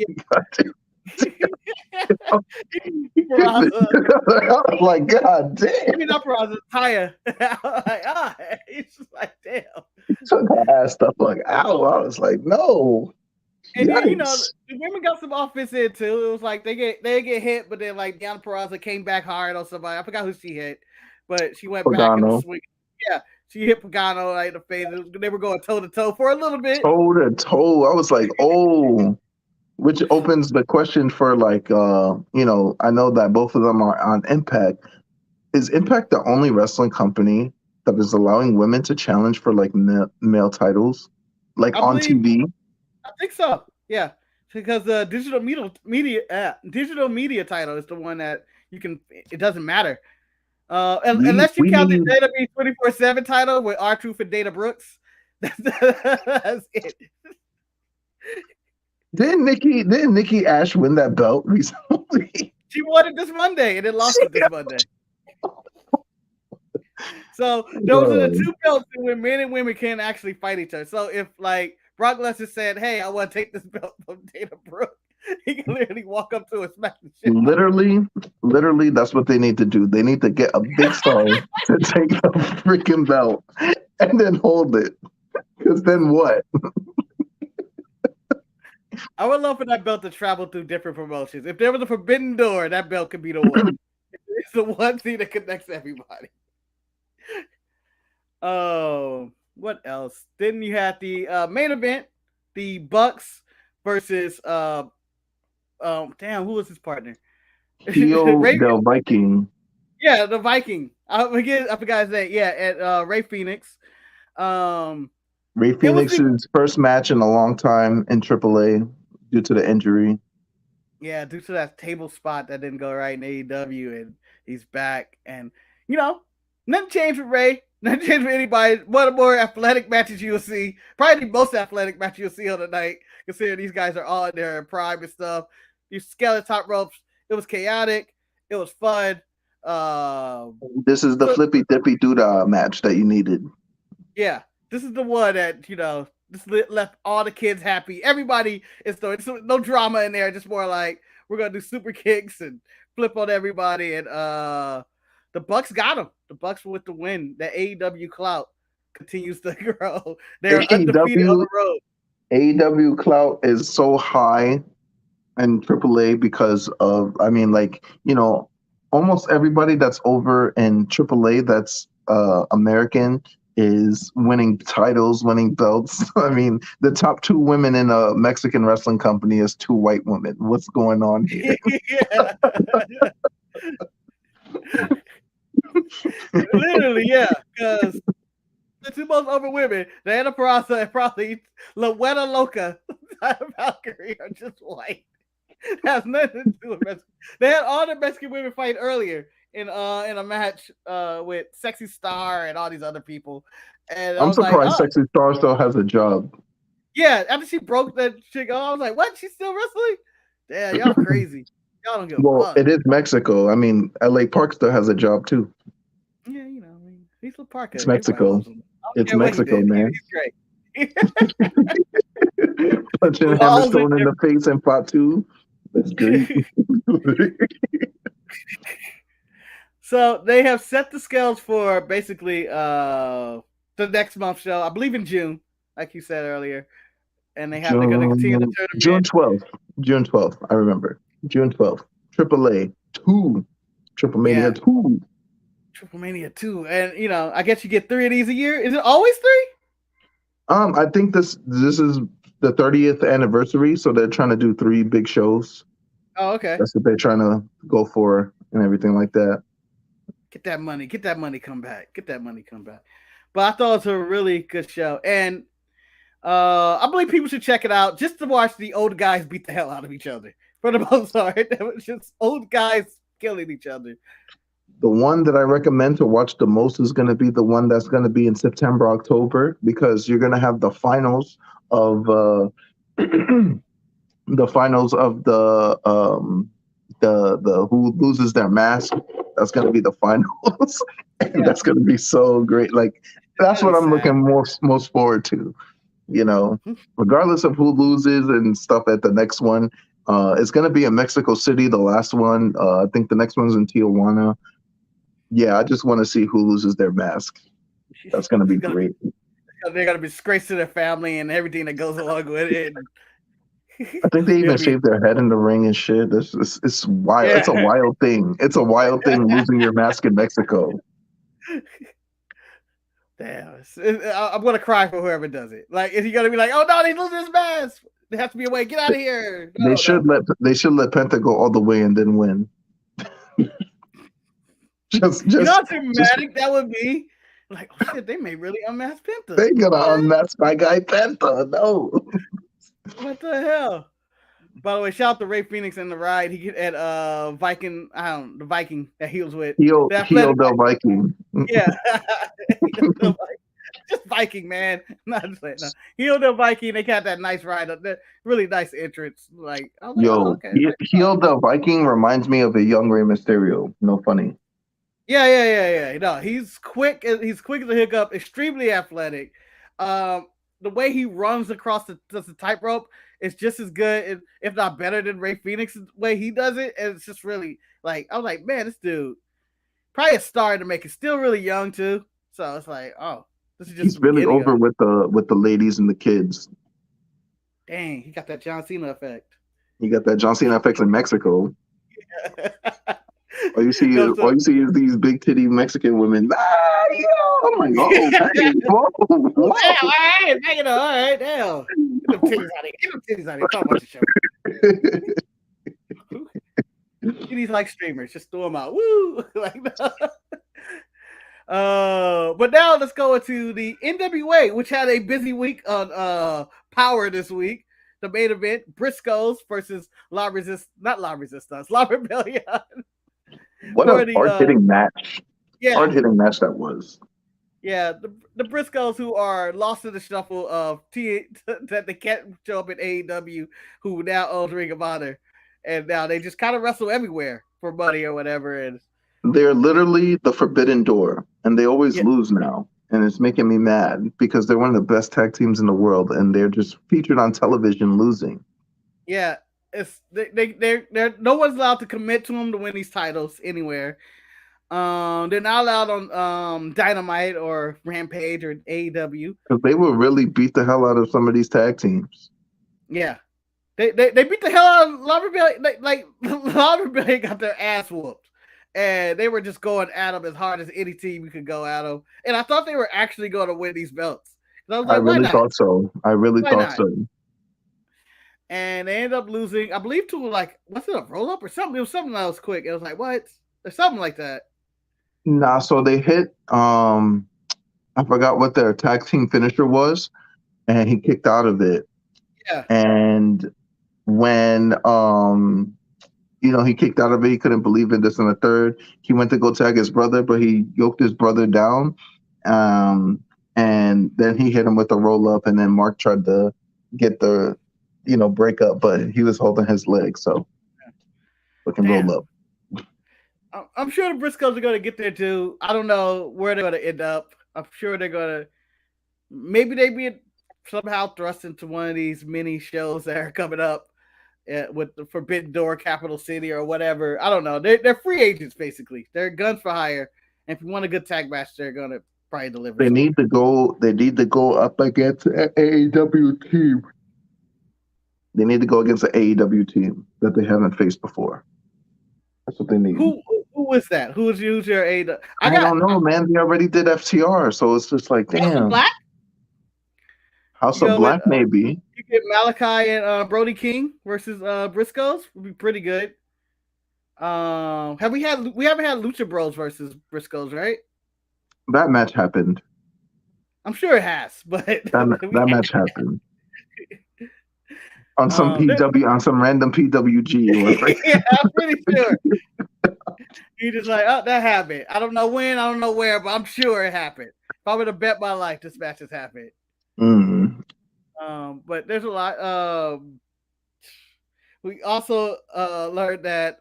Like, God damn. I mean, not Purrazzo, Taya. Like, it's just like, damn. Took her ass up like, ow. I was like, no. And then, the women got some offense in too. It was like they get hit, but then like Deonna Purrazzo came back hard on somebody. I forgot who she hit, but she went back and swing. Yeah, she hit Pagano right in the face. They were going toe to toe for a little bit. Toe to toe. I was like, oh, which opens the question for like, I know that both of them are on Impact. Is Impact the only wrestling company that is allowing women to challenge for like male titles, like on TV? I think so. Yeah, because the digital media title is the one that you can. It doesn't matter unless you count the WWE 24/7 title with R-Truth and Dana Brooks. That's it. Didn't Nikki Ash win that belt recently? She won it this Monday and then lost it this Monday. So those are the two belts where men and women can actually fight each other. So if like Brock Lesnar said, "Hey, I want to take this belt from Dana Brooke," he can literally walk up to a smack the shit. Literally, that's what they need to do. They need to get a big star to take the freaking belt and then hold it. Because then what? I would love for that belt to travel through different promotions. If there was a forbidden door, that belt could be the one. It's the one thing that connects everybody. Oh, what else? Then you had the main event, the Bucks versus who was his partner? Heel Del Viking. Yeah, the Viking. I forgot his name. Yeah, at Ray Phoenix. Ray Phoenix's first match in a long time in AAA due to the injury. Yeah, due to that table spot that didn't go right in AEW, and he's back. And nothing changed with Ray. Nothing changed with anybody. One of the more athletic matches you'll see. Probably the most athletic match you'll see on the night, considering these guys are all in their prime and stuff. These skeleton top ropes. It was chaotic. It was fun. This is the flippy dippy doodah match that you needed. Yeah, this is the one that this left all the kids happy. Everybody is no drama in there. Just more like we're gonna do super kicks and flip on everybody. And the Bucks got them. The Bucks with the win. The AEW clout continues to grow. They're undefeated on the road. AEW clout is so high in AAA because of, almost everybody that's over in AAA that's American is winning titles, winning belts. I mean, the top 2 women in a Mexican wrestling company is 2 white women. What's going on here? Literally, yeah. Because the 2 most over women, Diana Peraza and probably La Loca, Valkyrie, are just white. Has nothing to do with Mexican. They had all the Mexican women fight earlier in a match with Sexy Star and all these other people. And I'm surprised Sexy Star still has a job. Yeah, after she broke that chick, I was like, "What? She's still wrestling? Damn, y'all crazy. Y'all don't give a fuck." It is Mexico. I mean, LA Park still has a job too. Yeah, he's a Parker. It's Mexico. It's Mexico, man. He's great. Punching Hammerstone in the face in part 2. That's great. So they have set the scales for basically the next month's show, I believe in June, like you said earlier. And they're going to continue the tournament. June 12th. I remember. June 12th. AAA 2. Triplemania 2. Triplemania 2. And, I guess you get 3 of these a year. Is it always 3? I think this is the 30th anniversary, so they're trying to do 3 big shows. Oh, okay. That's what they're trying to go for and everything like that. Get that money. Come back. But I thought it was a really good show. And I believe people should check it out just to watch the old guys beat the hell out of each other. For the most part, it was just old guys killing each other. The one that I recommend to watch the most is going to be the one that's going to be in September, October, because you're going to have the finals of the who loses their mask. That's going to be the finals, and that's going to be so great. Like that's what I'm looking most forward to. Regardless of who loses and stuff at the next one, it's going to be in Mexico City. The last one, I think the next one's in Tijuana. Yeah, I just want to see who loses their mask. That's going to be great. They're going to be disgraced to their family and everything that goes along with it. I think they even shave their head in the ring and shit. It's wild. Yeah. It's a wild thing. It's a wild thing losing your mask in Mexico. Damn. I'm going to cry for whoever does it. Like, is he going to be like, oh, no, they lose his mask. They have to be away. Get out of here. No, they should let Penta go all the way and then win. just how dramatic that would be? Like, oh shit, they may really unmask Penta. They gonna unmask my guy Penta. No. What the hell? By the way, shout out to Ray Phoenix and the ride. He get at Viking, the Viking that he was with. Heel Del Viking. Yeah. Just Viking, man. Not just no. Heel Del Viking. They got that nice ride up there. Really nice entrance. Like, okay. Heel Del Viking reminds me of a young Rey Mysterio. No funny. Yeah. No, he's quick. He's quick as a hiccup. Extremely athletic. The way he runs across the tightrope is just as good, if not better, than Ray Phoenix's way he does it. And it's just really like, I was like, man, this dude probably a star to make it. Still really young too. So it's like, oh, this is just. He's really over with the ladies and the kids. Dang, he got that John Cena effect. He got that John Cena effect in Mexico. Yeah. All you see is these big titty Mexican women. I'm like, oh, hey, whoa. All right, damn. Get them titties out of here. Talk about the show. These like streamers, just throw them out. Woo! Like, but now let's go into the N.W.A, which had a busy week on Power this week. The main event, Briscoes versus La Resistance, La Rebellion. What a hard-hitting match. Yeah. Hard-hitting match that was. Yeah, the Briscoes, who are lost in the shuffle of that they can't show up in AEW, who now owns Ring of Honor, and now they just kind of wrestle everywhere for money or whatever. And they're literally the forbidden door, and they always lose now, and it's making me mad because they're one of the best tag teams in the world, and they're just featured on television losing. Yeah, it's they're no one's allowed to commit to them to win these titles anywhere. They're not allowed on Dynamite or Rampage or AEW because they will really beat the hell out of some of these tag teams. Yeah, they beat the hell out of La Rebellion. Like La Rebellion got their ass whooped, and they were just going at them as hard as any team you could go at them. And I thought they were actually going to win these belts. I was like, really thought so. I really thought so. And they ended up losing, I believe, to like, was it a roll up or something? It was something that was quick. It was like, what? Or something like that. Nah, so they hit I forgot what their tag team finisher was, and he kicked out of it. Yeah. And when he kicked out of it, he couldn't believe it. This and the third. He went to go tag his brother, but he yoked his brother down. And then he hit him with a roll up, and then Mark tried to get the break up, but he was holding his leg, so looking roll up. I'm sure the Briscoes are going to get there too. I don't know where they're going to end up. I'm sure they're going to. Maybe they be somehow thrust into one of these mini shows that are coming up with the Forbidden Door, Capital City, or whatever. I don't know. They're free agents basically. They're guns for hire. And if you want a good tag match, they're going to probably deliver. They need to go. They need to go up against an AEW team. They need to go against an AEW team that they haven't faced before. That's what they need. Who is that? Who's your AEW? I don't know, man. They already did FTR, so it's just like, damn. House of Black? House of Black, maybe. You get Malachi and Brody King versus Briscoes would be pretty good. We haven't had Lucha Bros versus Briscoes, right? That match happened. I'm sure it has, but that match happened. On some PW, on some random PWG. Right? Yeah, I'm pretty sure. You're just like, oh, that happened. I don't know when, I don't know where, but I'm sure it happened. If I were to bet my life, this match has happened. Mm-hmm. But there's a lot. We also learned that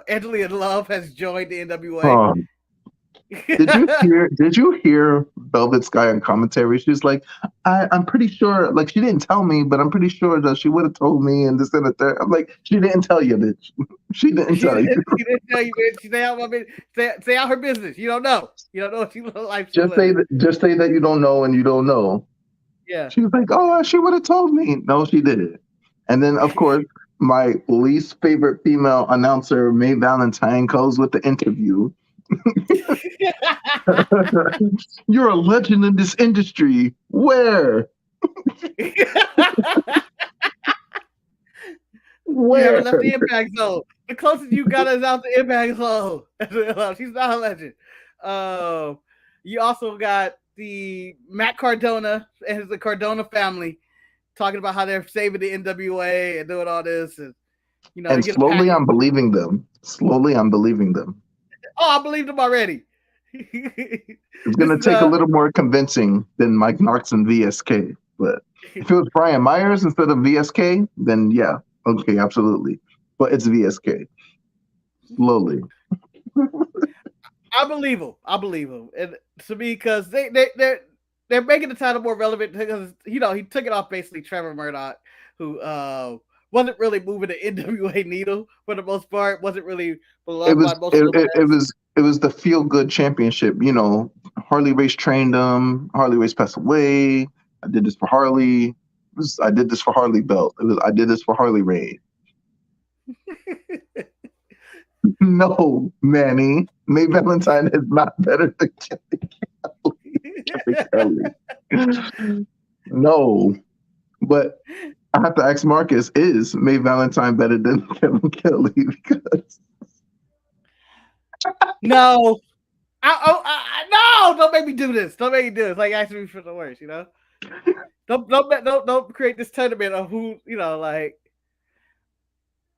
Angela Love has joined the NWA. Did you hear Velvet Sky on commentary? She's like, I'm pretty sure, like, she didn't tell me, but I'm pretty sure that she would have told me and this and the third. I'm like, she didn't tell you, bitch. She didn't tell you. She didn't tell you, bitch. Say out her business. You don't know. You don't know what she looks like. Just say that you don't know and you don't know. Yeah. She was like, oh, she would have told me. No, she didn't. And then, of course, my least favorite female announcer, Mae Valentine, goes with the interview. You're a legend in this industry. Where? Where? Left the Impact Zone. The closest you got is out the Impact Zone. She's not a legend. You also got the Matt Cardona and the Cardona family talking about how they're saving the NWA and doing all this, and and slowly I'm believing them. Oh, I believed him already. It's going to take a little more convincing than Mike Knox and VSK. But if it was Brian Myers instead of VSK, then yeah, okay, absolutely. But it's VSK. Slowly. I believe him. And to me, because they're making the title more relevant because he took it off basically Trevor Murdoch, who wasn't really moving the NWA needle for the most part. Wasn't really beloved by most of the it was the feel good championship. Harley Race trained him. Harley Race passed away. I did this for Harley. I did this for Harley belt. I did this for Harley Race. No, Manny. Mae Valentine is not better than Kelly. No, but I have to ask Marcus, is Mae Valentine better than Kevin Kelly? Because No. No, don't make me do this. Don't make me do this. Like asking me for the worst, you know. Don't create this tournament of who, you know, like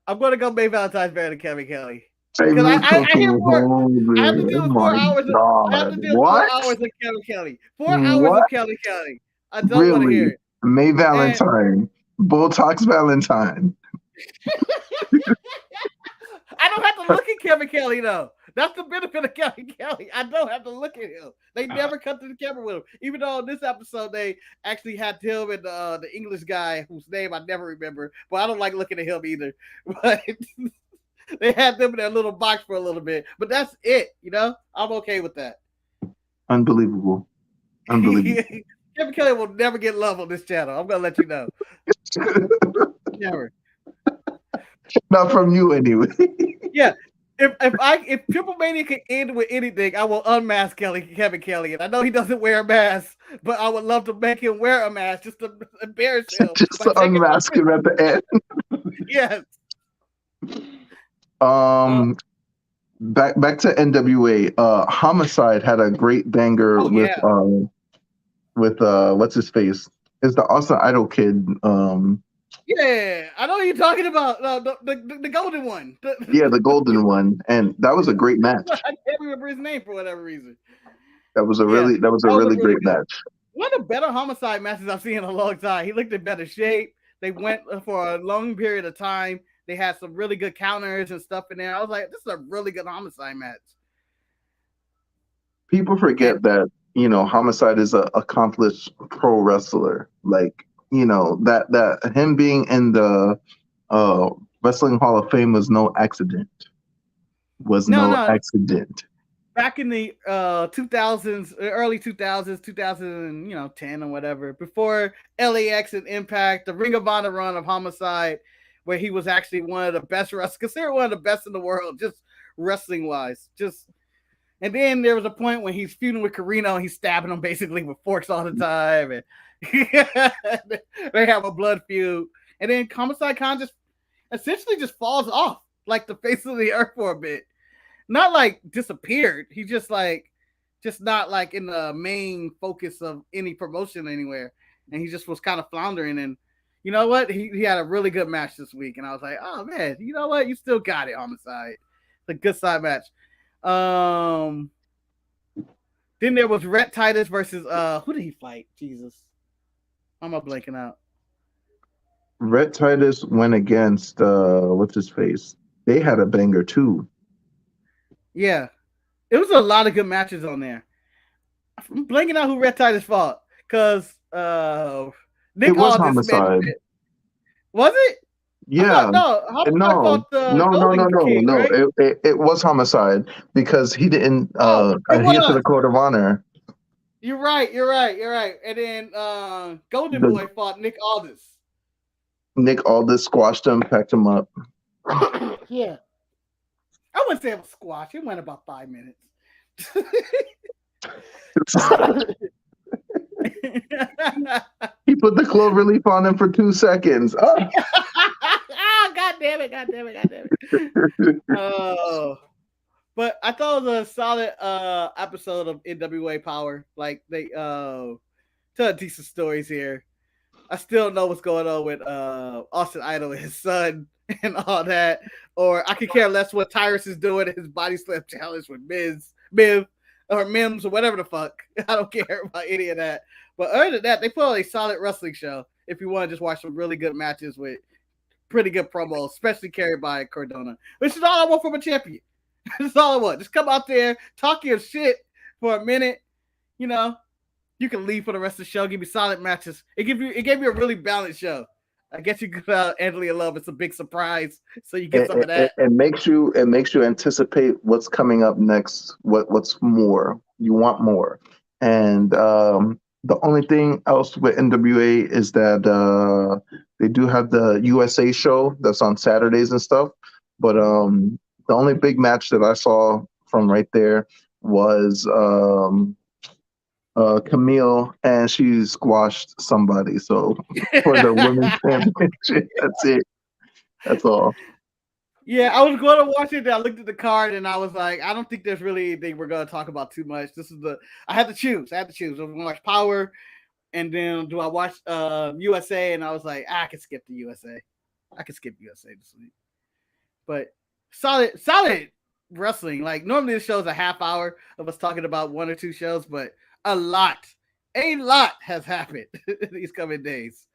I'm gonna go May Valentine's better than Kevin Kelly. Because I hear more. I have to deal with 4 hours. I have to deal with 4 hours of Kevin Kelly. 4 hours of Kelly Kelly. I don't want to hear it. May Valentine. Botox Valentine. I don't have to look at Kevin Kelly though. That's the benefit of Kevin Kelly. I don't have to look at him. They never cut to the camera with him. Even though in this episode they actually had him and the English guy whose name I never remember, but I don't like looking at him either. But they had them in their little box for a little bit. But that's it, you know? I'm okay with that. Unbelievable. Kevin Kelly will never get love on this channel. I'm gonna let you know. Never. Not from you anyway. Yeah. If Triplemania could end with anything, I will unmask Kevin Kelly. And I know he doesn't wear a mask, but I would love to make him wear a mask just to embarrass him. Just to unmask him at the end. Yes. Back to NWA. Homicide had a great banger with what's his face? It's the Austin Idol kid. Yeah, I know what you're talking about. The golden one. The golden one, and that was a great match. I can't remember his name for whatever reason. That was a really great match. One of the better Homicide matches I've seen in a long time. He looked in better shape. They went for a long period of time. They had some really good counters and stuff in there. I was like, this is a really good Homicide match. People forget that, you know, Homicide is an accomplished pro wrestler. Like, you know, that him being in the Wrestling Hall of Fame was no accident. No accident. Back in the 2000s, early 2000s, 2010 or whatever, before LAX and Impact, the Ring of Honor run of Homicide, where he was actually one of the best wrestlers, considered one of the best in the world, just wrestling wise. And then there was a point when he's feuding with Carino and he's stabbing him basically with forks all the time, and they have a blood feud. And then Homicide kind of essentially just falls off like the face of the earth for a bit. Not like disappeared. He just not like in the main focus of any promotion anywhere. And he just was kind of floundering. And you know what? He had a really good match this week. And I was like, oh man, you know what? You still got it, Homicide. It's a good side match. Then there was Rhett Titus versus who did he fight? Jesus. I'm blanking out. Rhett Titus went against what's his face? They had a banger too. Yeah. It was a lot of good matches on there. I'm blanking out who Rhett Titus fought. Because Nick it was Aldis Homicide. Was it? Yeah. No. King, right? It was Homicide because he didn't adhere to the code of honor. You're right. And then Golden Boy fought Nick Aldis. Nick Aldis squashed him, packed him up. Yeah. I wouldn't say it was squash. It went about 5 minutes. He put the cloverleaf on him for 2 seconds. Oh. God damn it. Oh. But I thought it was a solid episode of NWA Power. Like they tell decent stories here. I still know what's going on with Austin Idol and his son and all that. Or I could care less what Tyrus is doing in his body slam challenge with Mims or whatever the fuck. I don't care about any of that. But other than that, they put on a solid wrestling show if you want to just watch some really good matches with pretty good promos, especially carried by Cardona. Which is all I want from a champion. That's all I want. Just come out there, talk your shit for a minute. You know, you can leave for the rest of the show. Give me solid matches. It gave you a really balanced show. I guess you could Anthony Love. It's a big surprise, so you get some of that. It makes you anticipate what's coming up next. What's more? You want more, and the only thing else with NWA is that they do have the USA show that's on Saturdays and stuff, but the only big match that I saw from right there was Camille, and she squashed somebody. So for the women's championship, that's it. That's all. Yeah, I was going to watch it. Then I looked at the card and I was like, I don't think there's really anything we're going to talk about too much. I had to choose. I was going to watch Power, and then do I watch USA? And I was like, I can skip the USA. I can skip USA this week. But solid wrestling. Like normally the show's a half hour of us talking about one or two shows, but a lot has happened these coming days.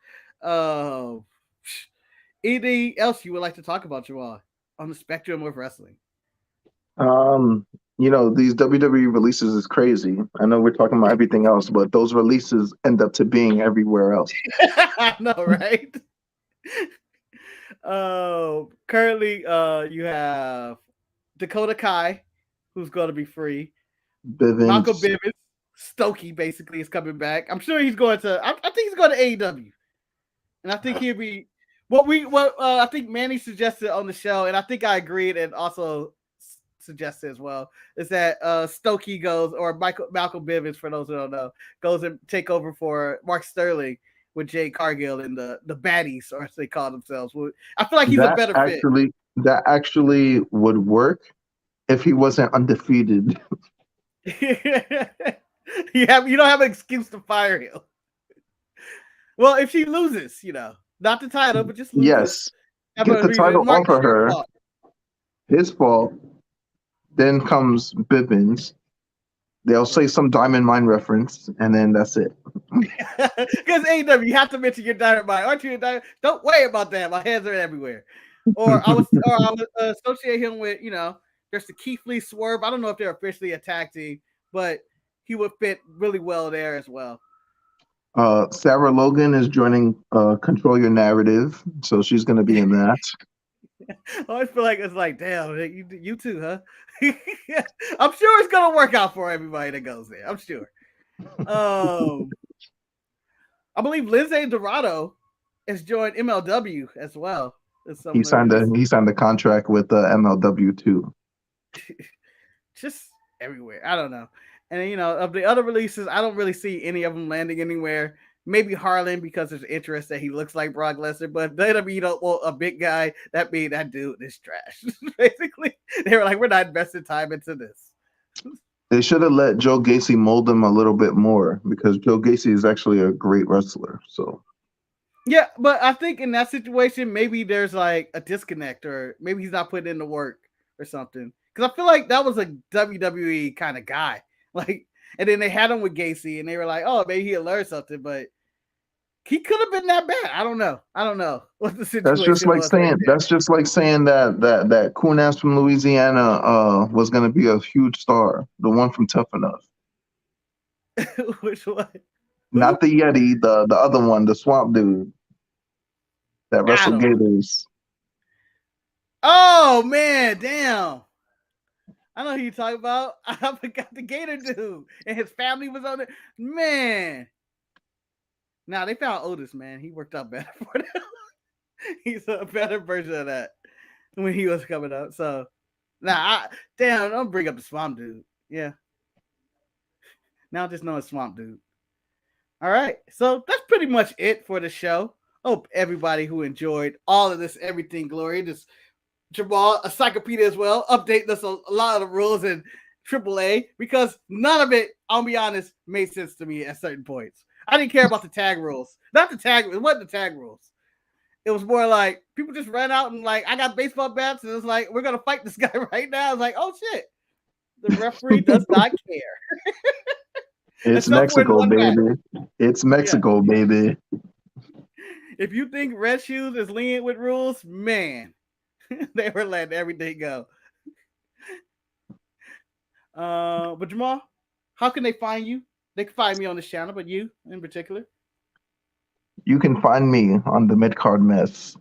Anything else you would like to talk about, Jamal, on the spectrum of wrestling? These WWE releases is crazy. I know we're talking about everything else, but those releases end up to being everywhere else. I know, right? Currently, you have Dakota Kai, who's going to be free. Malcolm Bivens, Stokey basically is coming back. I'm sure he's going to. I think he's going to AEW, and I think he'll be. What I think Manny suggested on the show, and I think I agreed, and also suggested as well, is that Stokey goes, or Malcolm Bivens, for those who don't know, goes and take over for Mark Sterling with Jade Cargill and the baddies, or as they call themselves. I feel like he's a better fit. That actually would work if he wasn't undefeated. You don't have an excuse to fire him. Well, if she loses, not the title, but just loses. Yes, get the title off of her. His fault. Then comes Bivens. They'll say some Diamond Mine reference, and then that's it. Because AEW, you have to mention your Diamond Mine. Aren't you a Diamond? Don't worry about that. My hands are everywhere. Or I would associate him with, there's the Keith Lee Swerve. I don't know if they're officially a tag team, but he would fit really well there as well. Sarah Logan is joining Control Your Narrative, so she's going to be in that. I always feel like it's like, damn, you too, huh? I'm sure it's gonna work out for everybody that goes there. I'm sure. I believe Lindsay Dorado has joined MLW as well. He signed a contract with MLW too. Just everywhere. I don't know. And of the other releases, I don't really see any of them landing anywhere. Maybe Harlan, because there's interest that he looks like Brock Lesnar, but WWE don't want a big guy. That means that dude is trash. Basically, they were like, we're not investing time into this. They should have let Joe Gacy mold him a little bit more, because Joe Gacy is actually a great wrestler. So, yeah, but I think in that situation, maybe there's like a disconnect, or maybe he's not putting in the work or something. Because I feel like that was a WWE kind of guy. Like, and then they had him with Gacy, and they were like, "Oh, maybe he'll learn something," but he could have been that bad. I don't know what the situation. That's just like saying that coon ass from Louisiana was going to be a huge star, the one from Tough Enough. Which one? Not the Yeti, the other one, the swamp dude that wrestled Gators. Oh man, damn. I know who you're talking about. I forgot the Gator dude. And his family was on it. Man. Now they found Otis, man. He worked out better for them. He's a better version of that when he was coming up. So, don't bring up the Swamp Dude. Yeah. Now just know it's Swamp Dude. All right. So that's pretty much it for the show. Hope everybody who enjoyed all of this Everything Glory, this Jemal, a encyclopedia as well, update us a lot of the rules in AAA, because none of it, I'll be honest, made sense to me at certain points. I didn't care about the tag rules. It wasn't the tag rules. It was more like people just ran out and like, I got baseball bats, and it's like, we're going to fight this guy right now. I was like, oh shit. The referee does not care. It's Mexico, baby. It's Mexico, baby. If you think Red Shoes is lenient with rules, man, they were letting everything go. But Jemal, how can they find you? They can find me on this channel, but you in particular? You can find me on the Midcard Mess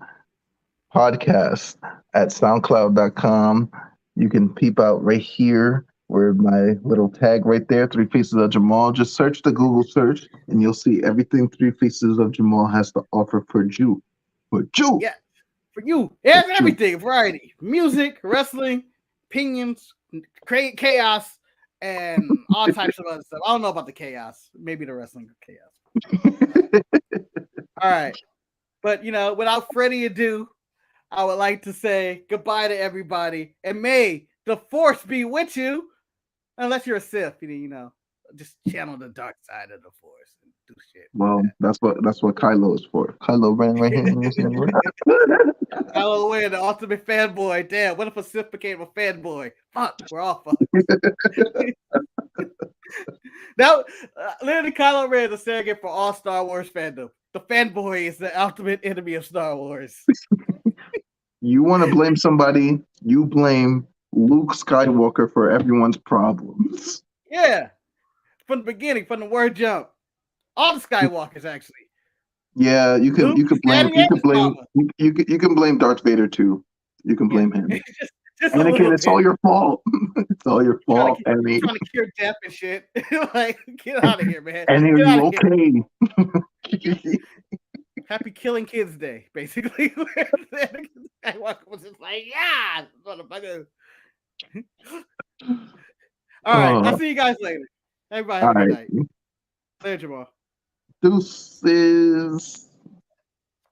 podcast at soundcloud.com. You can peep out right here where my little tag right there, 3 Faces of Jemal. Just search the Google search and you'll see everything 3 Faces of Jemal has to offer for you. For you. Yeah, for you. Yeah, everything. Variety. Music, wrestling, opinions, chaos, and all types of other stuff. I don't know about the chaos. Maybe the wrestling chaos. All right. But, without further ado, I would like to say goodbye to everybody, and may the Force be with you. Unless you're a Sith, just channel the dark side of the Force and do shit. Well, that's what Kylo is for. Kylo Ren right here. Kylo Ren, the ultimate fanboy. Damn, what if a Sith became a fanboy? Fuck, we're all fucked. Now, literally, Kylo Ren is a surrogate for all Star Wars fandom. The fanboy is the ultimate enemy of Star Wars. You want to blame somebody, you blame Luke Skywalker for everyone's problems. Yeah, from the beginning, from the word jump, all the Skywalkers actually. Yeah, you can blame Darth Vader too. You can blame him. just Anakin, it's all your fault. It's all your fault, Annie. Trying to cure death and shit. Like, get out of here, man. Annie, are you okay? Happy Killing Kids Day, basically. Skywalker was just like, yeah, motherfucker. All right, I'll see you guys later. Everybody have a good night. Later, Jemal. Deuces.